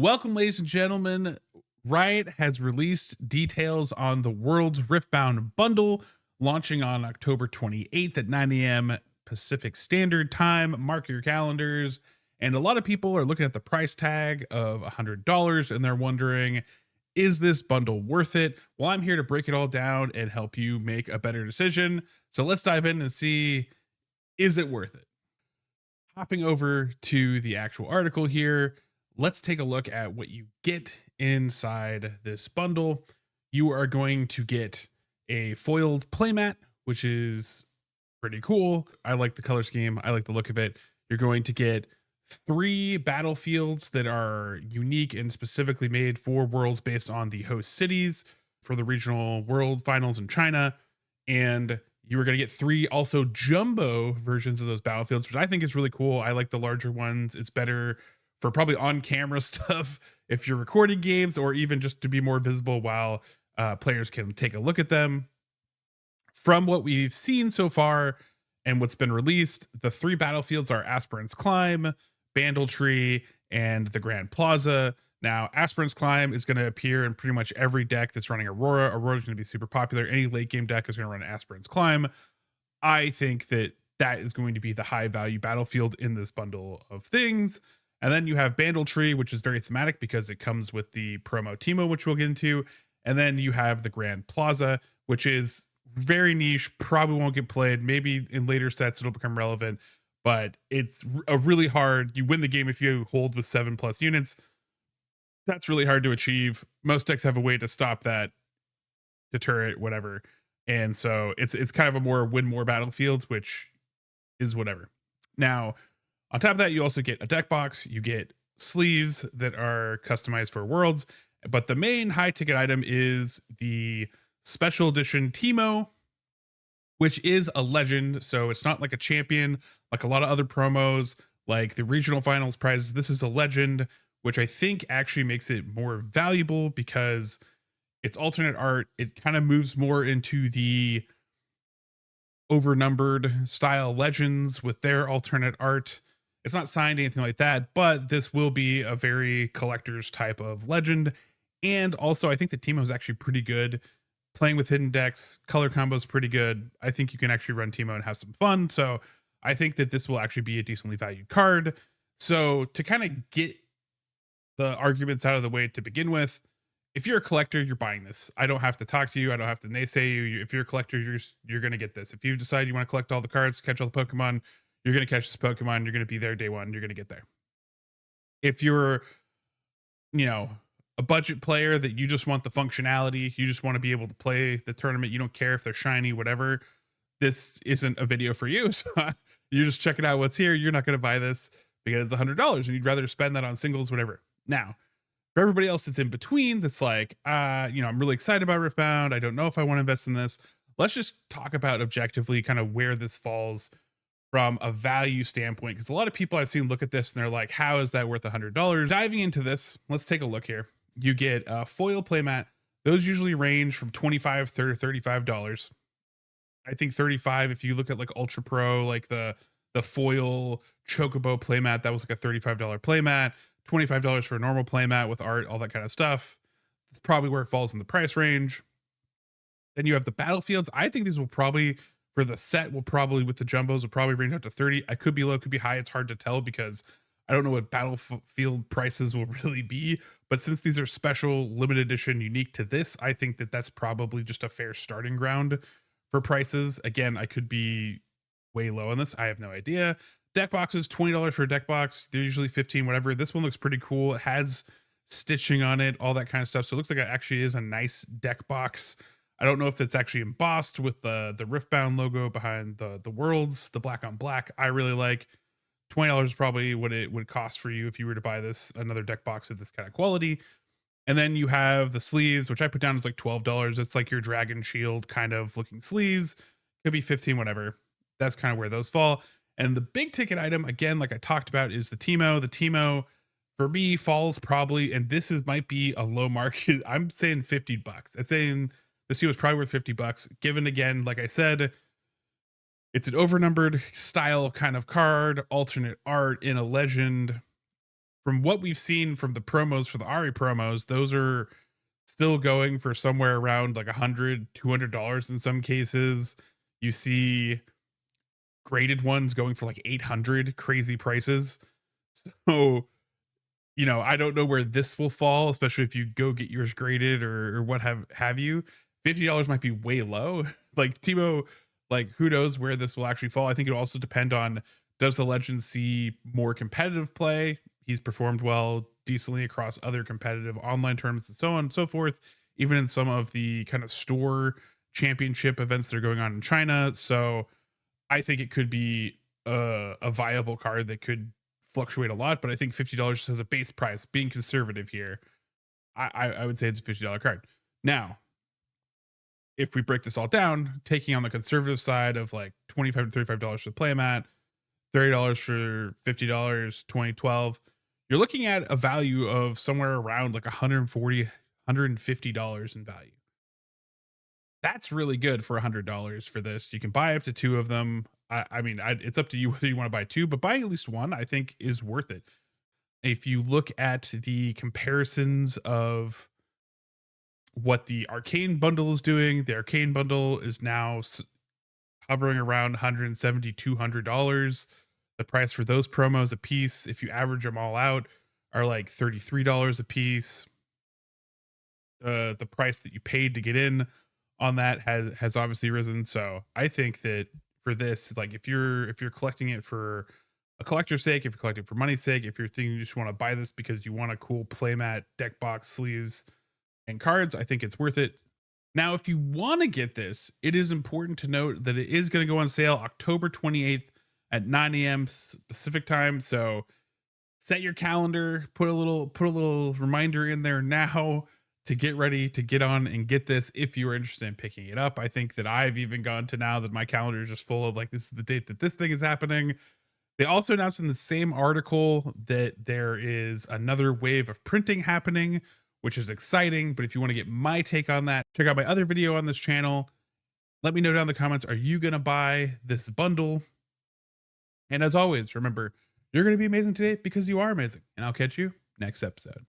Welcome, ladies and gentlemen. Riot has released details on the World's Riftbound bundle launching on October 28th at 9 a.m. Pacific Standard Time. Mark your calendars. And a lot of people are looking at the price tag of $100 and they're wondering, is this bundle worth it? Well, I'm here to break it all down and help you make a better decision. So let's dive in and see, is it worth it? Hopping over to the actual article here, let's take a look at what you get inside this bundle. You are going to get a foiled playmat, which is pretty cool. I like the color scheme, I like the look of it. You're going to get 3 battlefields that are unique and specifically made for worlds based on the host cities for the regional world finals in China. And you are going to get 3 also jumbo versions of those battlefields, which I think is really cool. I like the larger ones. It's better for probably on camera stuff if you're recording games, or even just to be more visible while players can take a look at them. From what we've seen so far and what's been released, the 3 battlefields are Aspirant's Climb, Bandletree, and the Grand Plaza. Now, Aspirant's Climb is going to appear in pretty much every deck that's running Aurora. Aurora is going to be super popular. Any late game deck is going to run Aspirant's Climb. I think that that is going to be the high value battlefield in this bundle of things. And then you have Bandletree, which is very thematic because it comes with the promo Teemo, which we'll get into. And then you have the Grand Plaza, which is very niche, probably won't get played. Maybe in later sets it'll become relevant, but it's a really hard. You win the game if you hold with 7+ units. That's really hard to achieve. Most decks have a way to stop that, deter it, whatever. And so it's kind of a more win more battlefield, which is whatever. Now, on top of that, you also get a deck box, you get sleeves that are customized for worlds, but the main high ticket item is the special edition Teemo, which is a legend. So it's not like a champion, like a lot of other promos, like the regional finals prizes. This is a legend, which I think actually makes it more valuable because it's alternate art. It kind of moves more into the overnumbered style legends with their alternate art. It's not signed anything like that, but this will be a very collector's type of legend. And also, I think the Teemo is actually pretty good. Playing with hidden decks, color combo is pretty good. I think you can actually run Teemo and have some fun. So I think that this will actually be a decently valued card. So to kind of get the arguments out of the way to begin with, if you're a collector, you're buying this. I don't have to talk to you. I don't have to naysay you. If you're a collector, you're going to get this. If you decide you want to collect all the cards, catch all the Pokemon, you're going to catch this Pokemon. You're going to be there day one. You're going to get there. If you're, a budget player that you just want the functionality, you just want to be able to play the tournament, you don't care if they're shiny, whatever, this isn't a video for you. So you just check it out what's here. You're not going to buy this because it's $100 and you'd rather spend that on singles, whatever. Now, for everybody else that's in between, that's like, I'm really excited about Riftbound. I don't know if I want to invest in this. Let's just talk about objectively kind of where this falls from a value standpoint, because a lot of people I've seen look at this and they're like, how is that worth $100? Diving into this, let's take a look here. You get a foil playmat. Those usually range from $25 to $35. I think 35 if you look at like Ultra Pro, like the foil Chocobo playmat, that was like a $35 playmat. $25 for a normal playmat with art, all that kind of stuff. That's probably where it falls in the price range. Then you have the battlefields. I think these will probably, for the set, will probably, with the jumbos, will probably range up to 30. I could be low, could be high. It's hard to tell because I don't know what battlefield prices will really be. But since these are special, limited edition, unique to this, I think that that's probably just a fair starting ground for prices. Again, I could be way low on this. I have no idea. Deck boxes, $20 for a deck box. They're usually 15, whatever. This one looks pretty cool. It has stitching on it, all that kind of stuff. So it looks like it actually is a nice deck box. I don't know if it's actually embossed with the Riftbound logo behind the worlds, the black on black. I really like. $20 is probably what it would cost for you if you were to buy this, another deck box of this kind of quality. And then you have the sleeves, which I put down as like $12. It's like your dragon shield kind of looking sleeves. Could be 15, whatever. That's kind of where those fall. And the big ticket item, again, like I talked about, is the Teemo. The Teemo, for me, falls probably, and this might be a low market. I'm saying $50. I'm saying this Teemo is probably worth $50. Given, again, like I said, it's an overnumbered style kind of card, alternate art in a legend. from what we've seen from the promos for the Ari promos, those are still going for somewhere around like $100, $200 in some cases. You see graded ones going for like 800, crazy prices. So, I don't know where this will fall, especially if you go get yours graded or what have you. $50 might be way low. Like Teemo, like who knows where this will actually fall. I think it'll also depend on, does the legend see more competitive play? He's performed well decently across other competitive online tournaments and so on and so forth, even in some of the kind of store championship events that are going on in China. So I think it could be a viable card that could fluctuate a lot, but I think $50 as a base price, being conservative here, I would say it's a $50 card. Now, if we break this all down, taking on the conservative side of like $25 to $35 for the playmat, $30 for $50, 20, 12, you're looking at a value of somewhere around like $140, $150 in value. That's really good for $100 for this. You can buy up to two of them. I mean, it's up to you whether you want to buy two, but buying at least one, I think, is worth it. If you look at the comparisons of what the Arcane bundle is doing, the Arcane bundle is now hovering around $170, $200. The price for those promos a piece, if you average them all out, are like $33 a piece. The price that you paid to get in on that has obviously risen. So I think that for this, like if you're collecting it for a collector's sake, if you're collecting for money's sake, if you're thinking you just want to buy this because you want a cool playmat, deck box, sleeves, and cards, I think it's worth it. Now, if you want to get this, it is important to note that it is going to go on sale October 28th at 9 a.m. Pacific time. So set your calendar, put a little reminder in there now to get ready to get on and get this if you're interested in picking it up. I think that I've even gone to now that my calendar is just full of like, this is the date that this thing is happening. They also announced in the same article that there is another wave of printing happening, which is exciting. But if you want to get my take on that, check out my other video on this channel. Let me know down in the comments, are you going to buy this bundle? And as always, remember, you're going to be amazing today because you are amazing. And I'll catch you next episode.